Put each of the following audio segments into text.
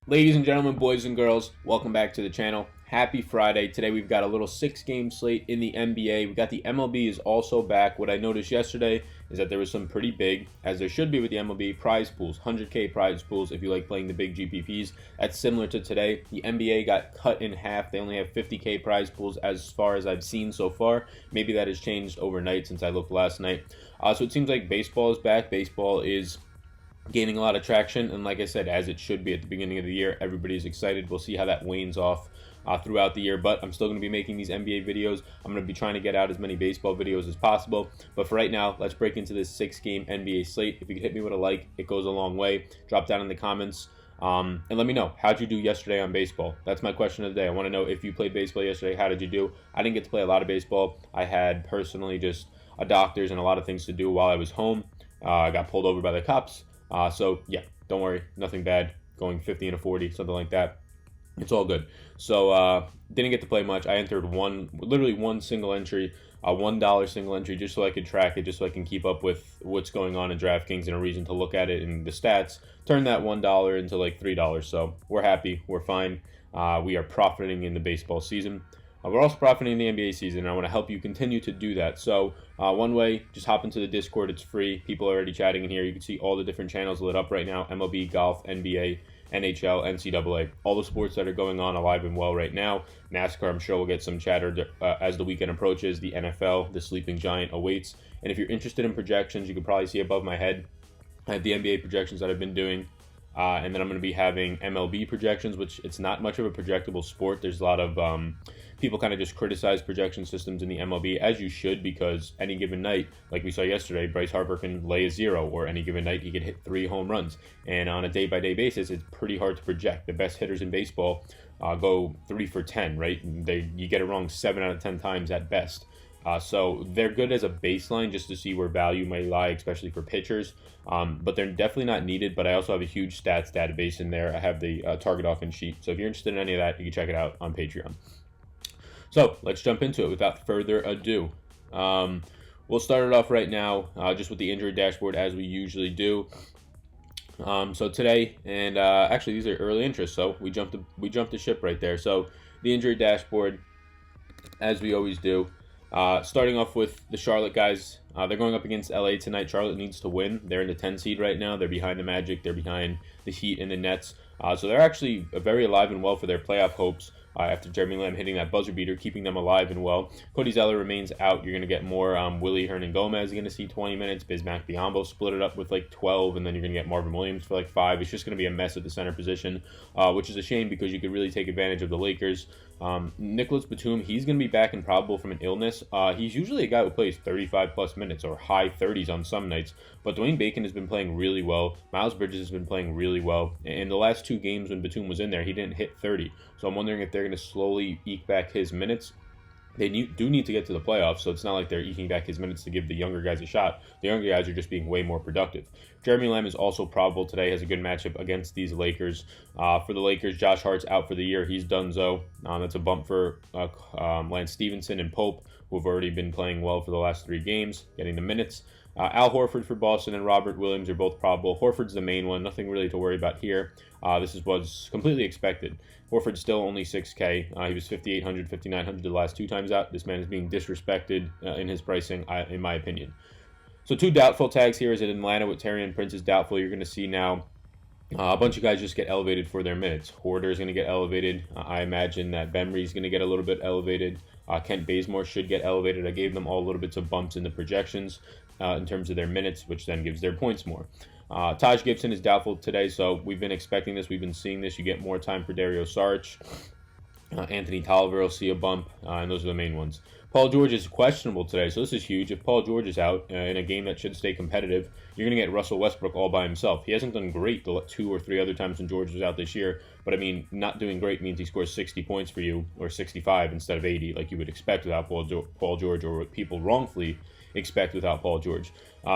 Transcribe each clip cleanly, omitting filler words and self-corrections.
Ladies and gentlemen, boys and girls, welcome back to the channel. Happy Friday. Today we've got a little 6-game slate in the NBA. We got the MLB is also back. What I noticed yesterday is that there was some pretty big, as there should be with the MLB, prize pools, 100K prize pools if you like playing the big GPPs. That's similar to today. The NBA got cut in half. They only have 50K prize pools as far as I've seen so far. Maybe that has changed overnight since I looked last night. So it seems like baseball is back. Baseball is gaining a lot of traction, and like I said, as it should be at the beginning of the year, everybody's excited. We'll see how that wanes off throughout the year, but I'm still going to be making these NBA videos. I'm going to be trying to get out as many baseball videos as possible, but for right now, let's break into this 6-game NBA slate. If you could hit me with a like, it goes a long way. Drop down in the comments and let me know, how'd you do yesterday on baseball? That's my question of the day. I want to know if you played baseball yesterday. How did you do? I didn't get to play a lot of baseball. I had personally just a doctor's and a lot of things to do while I was home. I got pulled over by the cops. So yeah, don't worry, nothing bad, going 50 and a 40, something like that. It's all good. So didn't get to play much. I entered literally one single entry, a $1 single entry, just so I could track it, just so I can keep up with what's going on in Draftkings and a reason to look at it in the stats. Turn that $1 into like $3. So we're happy, we're fine. We are profiting in the baseball season. We're also profiting in the NBA season, and I want to help you continue to do that. So one way, just hop into the Discord. It's free. People are already chatting in here. You can see all the different channels lit up right now: MLB, golf, NBA, NHL, NCAA. All the sports that are going on alive and well right now. NASCAR, I'm sure we'll get some chatter as the weekend approaches. The NFL, the sleeping giant, awaits. And if you're interested in projections, you can probably see above my head, I have the NBA projections that I've been doing. And then I'm going to be having MLB projections, which it's not much of a projectable sport. There's a lot of people kind of just criticize projection systems in the MLB, as you should, because any given night, like we saw yesterday, Bryce Harper can lay a 0, or any given night he could hit 3 home runs. And on a day-by-day basis, it's pretty hard to project. The best hitters in baseball go 3 for 10, right? You get it wrong 7 out of 10 times at best. So they're good as a baseline just to see where value may lie, especially for pitchers. But they're definitely not needed. But I also have a huge stats database in there. I have the target offense sheet. So if you're interested in any of that, you can check it out on Patreon. So let's jump into it without further ado. We'll start it off right now just with the injury dashboard, as we usually do. So today, and actually these are early interest, so we jumped the ship right there. So the injury dashboard, as we always do. Starting off with the Charlotte guys, they're going up against LA tonight. Charlotte needs to win. They're in the 10 seed right now. They're behind the Magic. They're behind the Heat and the Nets. So they're actually very alive and well for their playoff hopes after Jeremy Lamb hitting that buzzer beater, keeping them alive and well. Cody Zeller remains out. You're going to get more Willie Hernan-Gomez going to see 20 minutes. Bismack Biyombo split it up with like 12, and then you're going to get Marvin Williams for like 5. It's just going to be a mess at the center position, which is a shame because you could really take advantage of the Lakers. Nicholas Batum, he's going to be back and probable from an illness. He's usually a guy who plays 35-plus minutes or high 30s on some nights, but Dwayne Bacon has been playing really well. Miles Bridges has been playing really well. In the last 2 games when Batum was in there, he didn't hit 30. So I'm wondering if they're going to slowly eke back his minutes. They do need to get to the playoffs, so it's not like they're eking back his minutes to give the younger guys a shot. The younger guys are just being way more productive. Jeremy Lamb is also probable today, has a good matchup against these Lakers. For the Lakers, Josh Hart's out for the year. He's donezo. That's a bump for Lance Stevenson and Pope, who have already been playing well for the last 3 games, getting the minutes. Al Horford for Boston and Robert Williams are both probable. Horford's the main one, nothing really to worry about here. This was completely expected. Horford's still only 6K. He was 5,800, 5,900 the last 2 times out. This man is being disrespected in his pricing, in my opinion. So 2 doubtful tags here is in Atlanta with Taurean Prince is doubtful. You're going to see now a bunch of guys just get elevated for their minutes. Hoarder is going to get elevated. I imagine that Bembry is going to get a little bit elevated. Kent Bazemore should get elevated. I gave them all little bits of bumps in the projections in terms of their minutes, which then gives their points more. Taj Gibson is doubtful today, so we've been expecting this. We've been seeing this. You get more time for Dario Saric. Anthony Tolliver will see a bump, and those are the main ones. Paul George is questionable today, so this is huge. If Paul George is out in a game that should stay competitive, you're going to get Russell Westbrook all by himself. He hasn't done great the 2 or 3 other times when George was out this year, but I mean, not doing great means he scores 60 points for you, or 65 instead of 80, like you would expect without Paul George, or what people wrongfully expect without Paul George.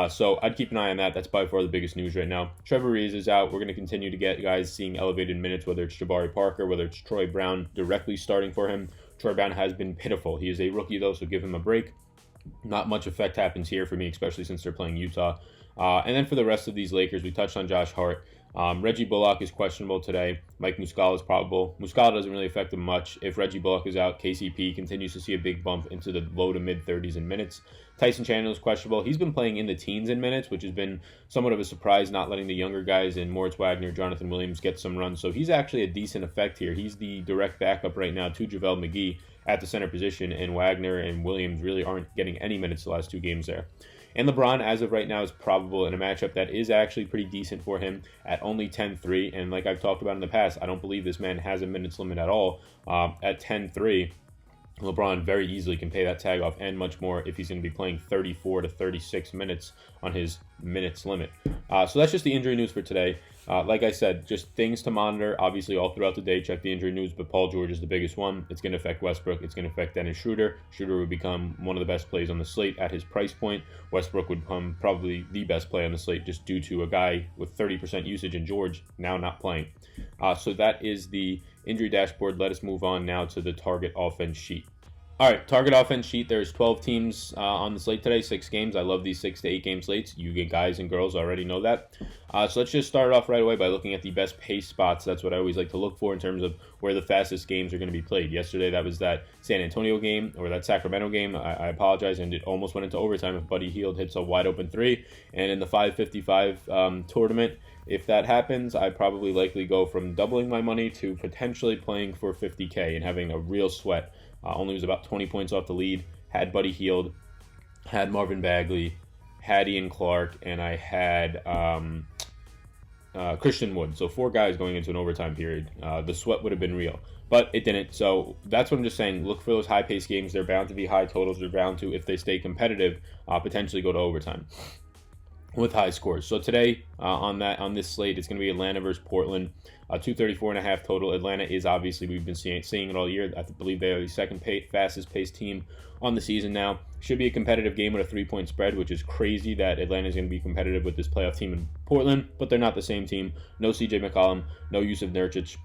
So I'd keep an eye on that. That's by far the biggest news right now. Trevor Ariza is out. We're going to continue to get guys seeing elevated minutes, whether it's Jabari Parker, whether it's Troy Brown directly starting for him. Troy Brown has been pitiful. He is a rookie, though, so give him a break. Not much effect happens here for me, especially since they're playing Utah. And then for the rest of these Lakers, we touched on Josh Hart. Reggie Bullock is questionable today. Mike Muscala is probable. Muscala doesn't really affect him much. If Reggie Bullock is out, KCP continues to see a big bump into the low to mid 30s in minutes. Tyson Chandler is questionable. He's been playing in the teens in minutes, which has been somewhat of a surprise, not letting the younger guys in Moritz Wagner, Jonathan Williams get some runs. So he's actually a decent effect here. He's the direct backup right now to JaVale McGee at the center position, and Wagner and Williams really aren't getting any minutes the last 2 games there. And LeBron, as of right now, is probable in a matchup that is actually pretty decent for him at only 10-3. And like I've talked about in the past, I don't believe this man has a minutes limit at all. At 10-3, LeBron very easily can pay that tag off and much more if he's going to be playing 34 to 36 minutes on his minutes limit. So that's just the injury news for today. Like I said, just things to monitor. Obviously, all throughout the day, check the injury news, but Paul George is the biggest one. It's going to affect Westbrook. It's going to affect Dennis Schroeder. Schroeder would become one of the best plays on the slate at his price point. Westbrook would become probably the best play on the slate just due to a guy with 30% usage and George now not playing. So that is the injury dashboard. Let us move on now to the target offense sheet. All right, target offense sheet. There's 12 teams on the slate today, 6 games. I love these 6 to 8 game slates. You guys and girls already know that. So let's just start off right away by looking at the best pace spots. That's what I always like to look for in terms of where the fastest games are going to be played. Yesterday, that was that San Antonio game or that Sacramento game. I apologize, and it almost went into overtime if Buddy Hield hits a wide open 3. And in the 555 tournament, if that happens, I probably likely go from doubling my money to potentially playing for 50K and having a real sweat. Only was about 20 points off the lead. Had Buddy Hield, had Marvin Bagley, had Ian Clark, and I had Christian Wood. So 4 guys going into an overtime period. The sweat would have been real, but it didn't. So that's what I'm just saying. Look for those high-paced games. They're bound to be high totals. They're bound to, if they stay competitive, potentially go to overtime with high scores. So today on this slate, it's going to be Atlanta versus Portland. 234.5 total. Atlanta is obviously, we've been seeing it all year. I believe they are the second fastest paced team on the season now. Should be a competitive game with a 3-point spread, which is crazy that Atlanta is going to be competitive with this playoff team in Portland, but they're not the same team. No CJ McCollum, no Yusuf Nurkic.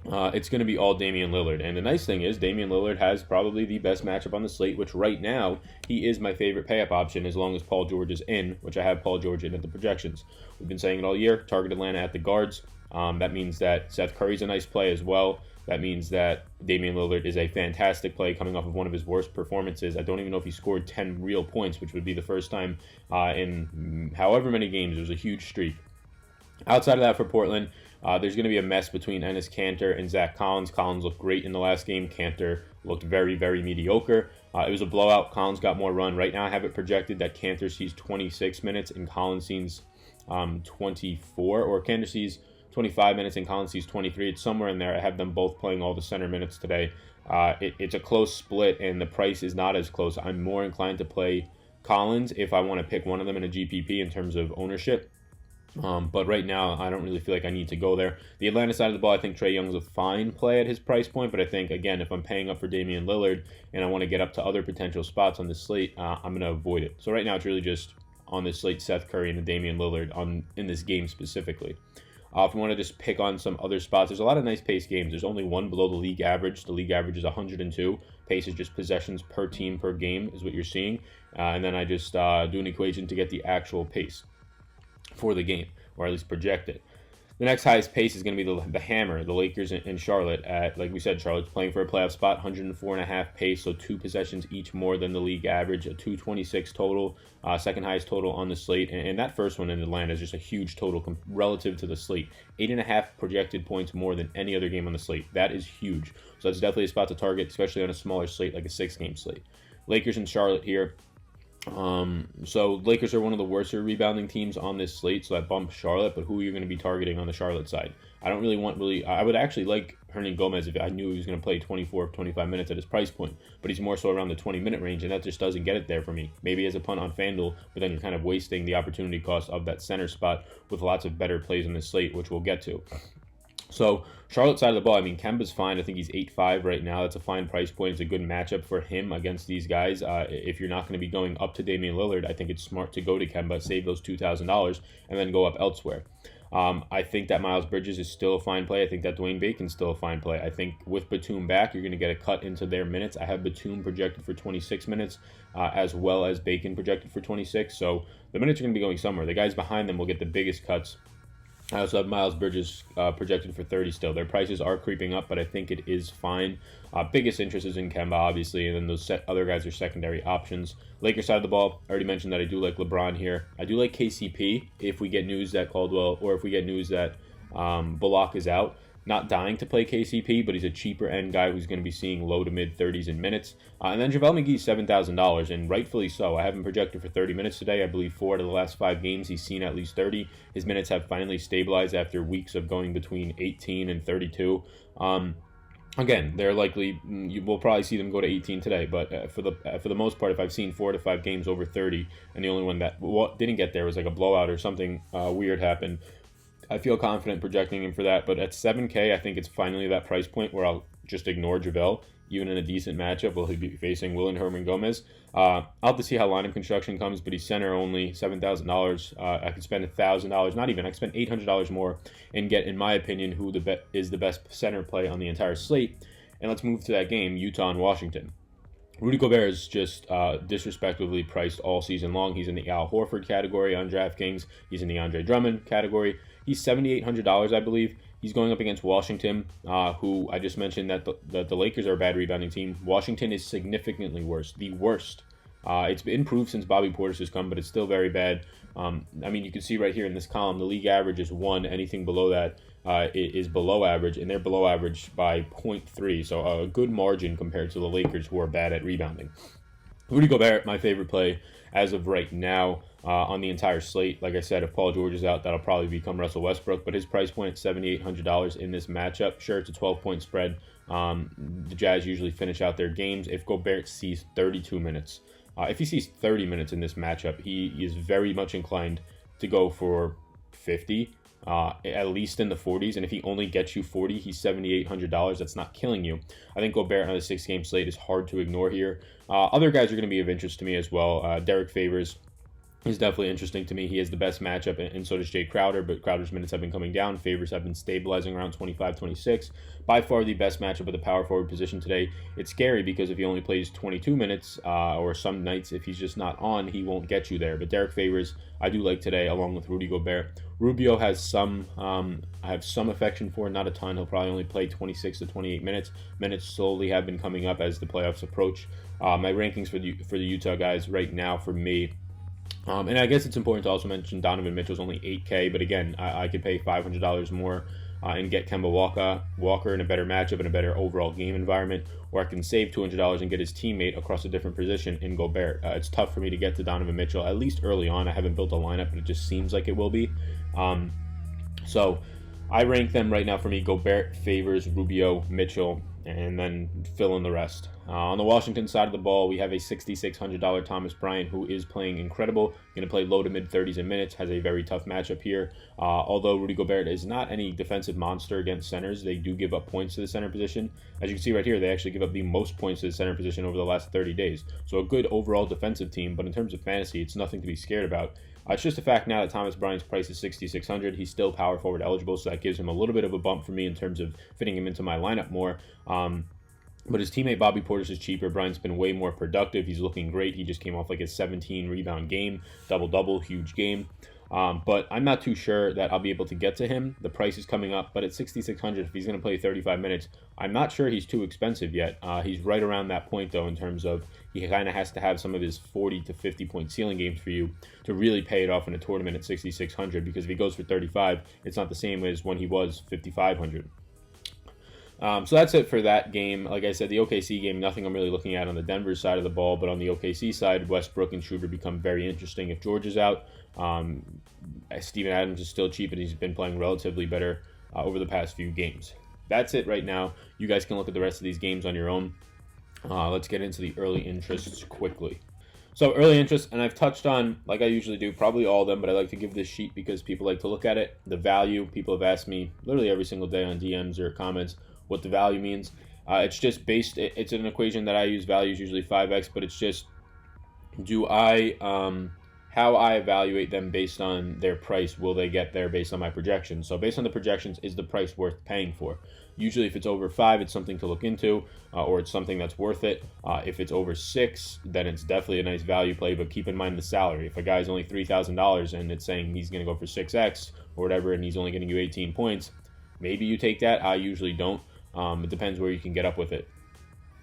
It's going to be all Damian Lillard. And the nice thing is Damian Lillard has probably the best matchup on the slate, which right now he is my favorite pay-up option as long as Paul George is in, which I have Paul George in at the projections. We've been saying it all year. Target Atlanta at the guards. That means that Seth Curry's a nice play as well. That means that Damian Lillard is a fantastic play coming off of one of his worst performances. I don't even know if he scored 10 real points, which would be the first time in however many games. It was a huge streak. Outside of that for Portland, there's going to be a mess between Enes Kanter and Zach Collins. Collins looked great in the last game. Kanter looked very, very mediocre. It was a blowout. Collins got more run. Right now I have it projected that Kanter sees 26 minutes and Collins sees 24, or Kanter sees 25 minutes and Collins sees 23. It's somewhere in there. I have them both playing all the center minutes today. It's a close split, and the price is not as close. I'm more inclined to play Collins if I want to pick one of them in a GPP in terms of ownership. But right now, I don't really feel like I need to go there. The Atlanta side of the ball, I think Trae Young's a fine play at his price point, but I think, again, if I'm paying up for Damian Lillard and I want to get up to other potential spots on the slate, I'm going to avoid it. So right now, it's really just on this slate, Seth Curry and Damian Lillard in this game specifically. If you want to just pick on some other spots, there's a lot of nice pace games. There's only one below the league average. The league average is 102. Pace is just possessions per team per game is what you're seeing. And then I just do an equation to get the actual pace for the game, or at least project it. The next highest pace is going to be the hammer, the Lakers in Charlotte. Like we said, Charlotte's playing for a playoff spot, 104.5 pace, so 2 possessions each more than the league average, a 226 total, second highest total on the slate. And that first one in Atlanta is just a huge total relative to the slate. 8.5 projected points more than any other game on the slate. That is huge. So that's definitely a spot to target, especially on a smaller slate like a 6-game slate. Lakers in Charlotte here. So Lakers are one of the worst rebounding teams on this slate, so that bumps Charlotte, but who are you going to be targeting on the Charlotte side? I don't really want I would actually like Hernan Gomez if I knew he was going to play 24 25 minutes at his price point, but he's more so around the 20-minute range, and that just doesn't get it there for me. Maybe as a punt on FanDuel, but then you're kind of wasting the opportunity cost of that center spot with lots of better plays on this slate, which we'll get to. So Charlotte side of the ball, I mean, Kemba's fine. I think he's 8.5 right now. That's a fine price point. It's a good matchup for him against these guys. If you're not going to be going up to Damian Lillard, I think it's smart to go to Kemba, save those $2,000, and then go up elsewhere. I think that Miles Bridges is still a fine play. I think that Dwayne Bacon's still a fine play. I think with Batum back, you're going to get a cut into their minutes. I have Batum projected for 26 minutes, as well as Bacon projected for 26. So the minutes are going to be going somewhere. The guys behind them will get the biggest cuts. I also have Miles Bridges projected for 30 still. Their prices are creeping up, but I think it is fine. Biggest interest is in Kemba, obviously, and then those other guys are secondary options. Lakers side of the ball, I already mentioned that I do like LeBron here. I do like KCP if we get news that Caldwell, or if we get news that Bullock is out. Not dying to play KCP, but he's a cheaper end guy who's going to be seeing low to mid 30s in minutes. And then JaVale McGee's $7,000, and rightfully so. I have him projected for 30 minutes today. I believe 4 out of the last 5 games he's seen at least 30. His minutes have finally stabilized after weeks of going between 18 and 32. Again, they're likely, you will probably see them go to 18 today, but for the most part, if I've seen 4 to 5 games over 30, and the only one that didn't get there was like a blowout or something weird happened, I feel confident projecting him for that. But at 7K, I think it's finally that price point where I'll just ignore JaVale, even in a decent matchup. Will he be facing Will and Herman Gomez? I'll have to see how lineup construction comes, but he's center only, $7,000. I could spend $1,000, not even. I could spend $800 more and get, in my opinion, who is the best center play on the entire slate. And let's move to that game, Utah and Washington. Rudy Gobert is just disrespectfully priced all season long. He's in the Al Horford category on DraftKings. He's in the Andre Drummond category. He's $7,800, I believe. He's going up against Washington, who I just mentioned that the Lakers are a bad rebounding team. Washington is significantly worse, the worst. It's improved since Bobby Portis has come, but it's still very bad. I mean, you can see right here in this column, the league average is 1. Anything below that is below average, and they're below average by 0.3. So a good margin compared to the Lakers, who are bad at rebounding. Rudy Gobert, my favorite play as of right now on the entire slate. Like I said, if Paul George is out, that'll probably become Russell Westbrook. But his price point at $7,800 in this matchup. Sure, it's a 12-point spread. The Jazz usually finish out their games. If Gobert sees 32 minutes, if he sees 30 minutes in this matchup, he is very much inclined to go for 50. At least in the 40s, and if he only gets you 40, he's $7,800. That's not killing you. I think Gobert on a 6-game slate is hard to ignore here. Other guys are going to be of interest to me as well. Derek Favors is definitely interesting to me. He has the best matchup, and so does Jay Crowder, but Crowder's minutes have been coming down. Favors have been stabilizing around 25, 26. By far the best matchup at the power forward position today. It's scary because if he only plays 22 minutes, or some nights if he's just not on, he won't get you there. But Derek Favors, I do like today, along with Rudy Gobert. Rubio has some, I have some affection for, not a ton. He'll probably only play 26 to 28 minutes. Minutes slowly have been coming up as the playoffs approach. My rankings for the Utah guys right now for me. And I guess it's important to also mention Donovan Mitchell's only 8K, but again, I could pay $500 more and get Kemba Walker in a better matchup and a better overall game environment, or I can save $200 and get his teammate across a different position in Gobert. It's tough for me to get to Donovan Mitchell, at least early on. I haven't built a lineup, but it just seems like it will be. So I rank them right now for me: Gobert, Favors, Rubio, Mitchell, and then fill in the rest. On the Washington side of the ball, we have a $6,600 Thomas Bryant, who is playing incredible. Going to play low to mid 30s in minutes, has a very tough matchup here. Although Rudy Gobert is not any defensive monster against centers, they do give up points to the center position. As you can see right here, they actually give up the most points to the center position over the last 30 days. So a good overall defensive team, but in terms of fantasy, it's nothing to be scared about. It's just a fact now that Thomas Bryant's price is $6,600. He's still power forward eligible, so that gives him a little bit of a bump for me in terms of fitting him into my lineup more. But his teammate Bobby Portis is cheaper. Bryant's been way more productive. He's looking great. He just came off like a 17 rebound game, double-double, huge game. But I'm not too sure that I'll be able to get to him. The price is coming up, but at $6,600, if he's going to play 35 minutes, I'm not sure he's too expensive yet. He's right around that point, though, in terms of he kind of has to have some of his 40 to 50-point ceiling games for you to really pay it off in a tournament at $6,600, because if he goes for 35, it's not the same as when he was $5,500. So that's it for that game. Like I said, the OKC game, nothing I'm really looking at on the Denver side of the ball, but on the OKC side, Westbrook and Schroeder become very interesting if George is out. Steven Adams is still cheap, and he's been playing relatively better over the past few games. That's it right now. You guys can look at the rest of these games on your own. Let's get into the early interests quickly. So early interest, and I've touched on, like I usually do, probably all of them, but I like to give this sheet because people like to look at it. The value, people have asked me literally every single day on DMs or comments what the value means. It's just based, it's an equation that I use. Value is usually 5x, but it's just, do I how I evaluate them based on their price, will they get there based on my projections? So based on the projections, is the price worth paying for? Usually if it's over 5, it's something to look into, or it's something that's worth it. If it's over 6, then it's definitely a nice value play, but keep in mind the salary. If a guy's only $3,000 and it's saying he's going to go for 6x or whatever, and he's only getting you 18 points, maybe you take that. I usually don't. It depends where you can get up with it.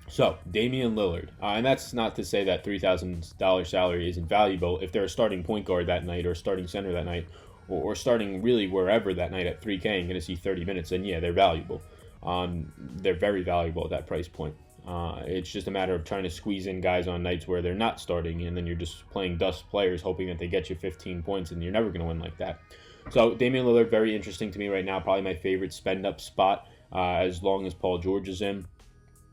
So, Damian Lillard, and that's not to say that $3,000 salary isn't valuable. If they're a starting point guard that night or a starting center that night or starting really wherever that night at 3K and going to see 30 minutes, then yeah, they're valuable. They're very valuable at that price point. It's just a matter of trying to squeeze in guys on nights where they're not starting, and then you're just playing dust players hoping that they get you 15 points, and you're never going to win like that. So, Damian Lillard, very interesting to me right now. Probably my favorite spend-up spot as long as Paul George is in.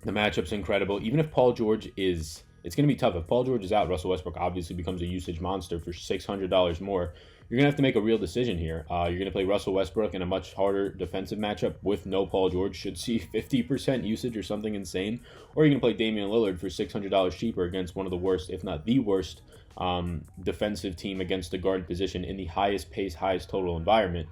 The matchup's incredible. Even if Paul George is, it's going to be tough. If Paul George is out, Russell Westbrook obviously becomes a usage monster for $600 more. You're going to have to make a real decision here. You're going to play Russell Westbrook in a much harder defensive matchup with no Paul George, should see 50% usage or something insane. Or you're going to play Damian Lillard for $600 cheaper against one of the worst, if not the worst, defensive team against the guard position in the highest pace, highest total environment.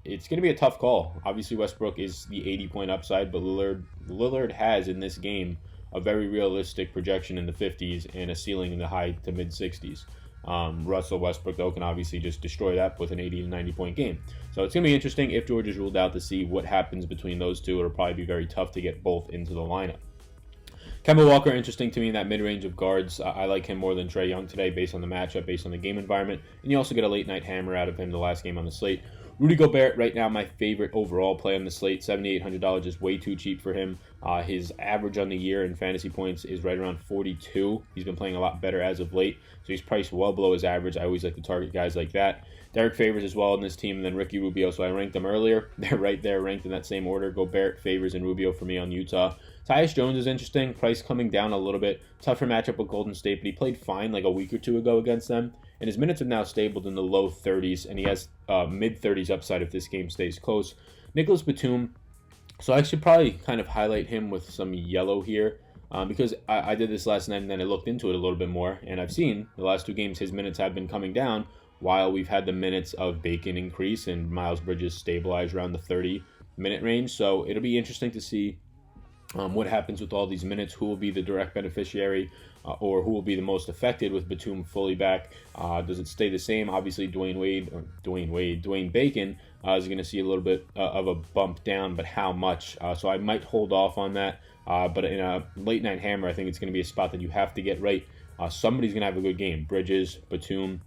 It's going to be a tough call. Obviously, Westbrook is the 80-point upside, but Lillard has in this game a very realistic projection in the 50s and a ceiling in the high to mid 60s. Russell Westbrook, though, can obviously just destroy that with an 80 to 90-point game. So it's going to be interesting if George is ruled out to see what happens between those two. It'll probably be very tough to get both into the lineup. Kemba Walker, interesting to me in that mid-range of guards. I like him more than Trae Young today based on the matchup, based on the game environment. And you also get a late-night hammer out of him the last game on the slate. Rudy Gobert, right now, my favorite overall play on the slate. $7,800 is way too cheap for him. His average on the year in fantasy points is right around 42. He's been playing a lot better as of late, so he's priced well below his average. I always like to target guys like that. Derek Favors as well in this team, and then Ricky Rubio, so I ranked them earlier. They're right there, ranked in that same order. Gobert, Favors, and Rubio for me on Utah. Tyus Jones is interesting. Price coming down a little bit. Tougher matchup with Golden State, but he played fine like a week or two ago against them. And his minutes have now stabled in the low 30s, and he has mid-30s upside if this game stays close. Nicholas Batum, so I should probably kind of highlight him with some yellow here because I did this last night and then I looked into it a little bit more, and I've seen the last 2 games his minutes have been coming down while we've had the minutes of Bacon increase and Miles Bridges stabilize around the 30-minute range. So it'll be interesting to see what happens with all these minutes, who will be the direct beneficiary or who will be the most affected with Batum fully back. Does it stay the same? Obviously, Dwayne Bacon is going to see a little bit of a bump down, but how much? So I might hold off on that. But in a late night hammer, I think it's going to be a spot that you have to get right. Somebody's going to have a good game. Bridges, Batum,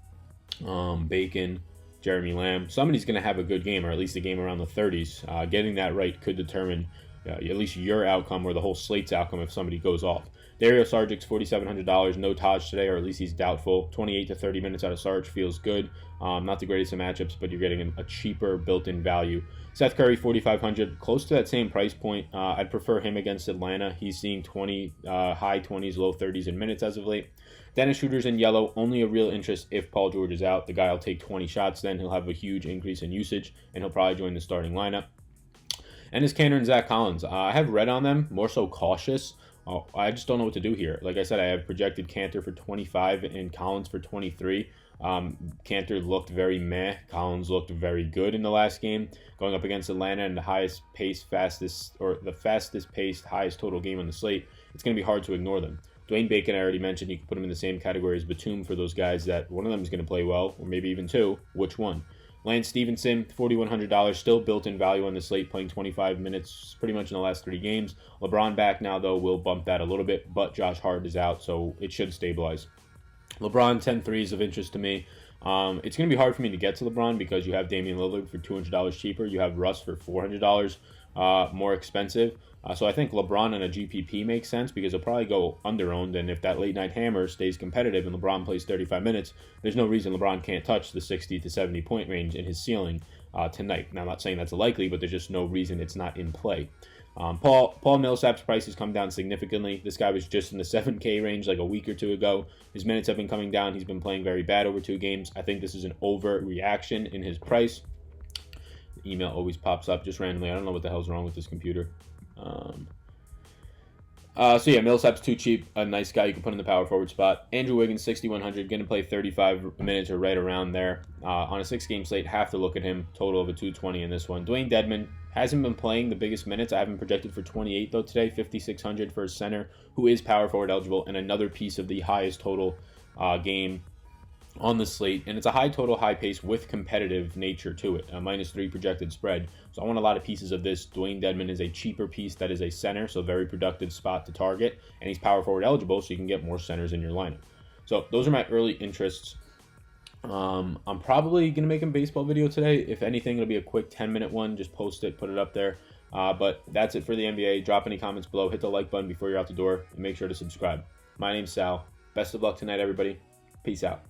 Bacon, Jeremy Lamb. Somebody's going to have a good game, or at least a game around the 30s. Getting that right could determine at least your outcome or the whole slate's outcome if somebody goes off. Dario Sargic's $4,700. No Taj today, or at least he's doubtful. 28 to 30 minutes out of Sarge feels good. Not the greatest of matchups, but you're getting a cheaper built-in value. Seth Curry, $4,500, close to that same price point. I'd prefer him against Atlanta. He's seeing high 20s, low 30s in minutes as of late. Dennis Schroeder's in yellow. Only a real interest if Paul George is out. The guy will take 20 shots then. He'll have a huge increase in usage, and he'll probably join the starting lineup. And his Kanter and Zach Collins. I have red on them, more so cautious. I just don't know what to do here. Like I said, I have projected Kanter for 25 and Collins for 23. Kanter looked very meh. Collins looked very good in the last game, going up against Atlanta in the fastest paced, highest total game on the slate. It's going to be hard to ignore them. Dwayne Bacon, I already mentioned, you can put him in the same category as Batum for those guys that one of them is going to play well, or maybe even two. Which one? Lance Stevenson, $4,100, still built-in value on the slate, playing 25 minutes pretty much in the last 3 games. LeBron back now, though, will bump that a little bit, but Josh Hart is out, so it should stabilize. LeBron, 10 threes of interest to me. It's going to be hard for me to get to LeBron because you have Damian Lillard for $200 cheaper. You have Russ for $400 more expensive. So I think LeBron and a GPP makes sense because he'll probably go under-owned, and if that late-night hammer stays competitive and LeBron plays 35 minutes, there's no reason LeBron can't touch the 60 to 70-point range in his ceiling tonight. Now, I'm not saying that's likely, but there's just no reason it's not in play. Paul Millsap's price has come down significantly. This guy was just in the 7K range like a week or two ago. His minutes have been coming down. He's been playing very bad over 2 games. I think this is an overreaction in his price. The email always pops up just randomly. I don't know what the hell's wrong with this computer. So yeah, Millsap's too cheap. A nice guy you can put in the power forward spot. Andrew Wiggins, 6,100, going to play 35 minutes or right around there. On a 6-game slate, have to look at him. Total of a 220 in this one. Dwayne Dedmon hasn't been playing the biggest minutes. I have him projected for 28 though today, 5,600 for a center who is power forward eligible, and another piece of the highest total game on the slate, and it's a high total, high pace with competitive nature to it. A -3 projected spread. So I want a lot of pieces of this. Dwayne Dedmon is a cheaper piece that is a center, so very productive spot to target, and he's power forward eligible, so you can get more centers in your lineup. So those are my early interests. I'm probably gonna make a baseball video today. If anything, it'll be a quick 10-minute one. Just post it, put it up there. But that's it for the NBA. Drop any comments below. Hit the like button before you're out the door, and make sure to subscribe. My name's Sal. Best of luck tonight, everybody. Peace out.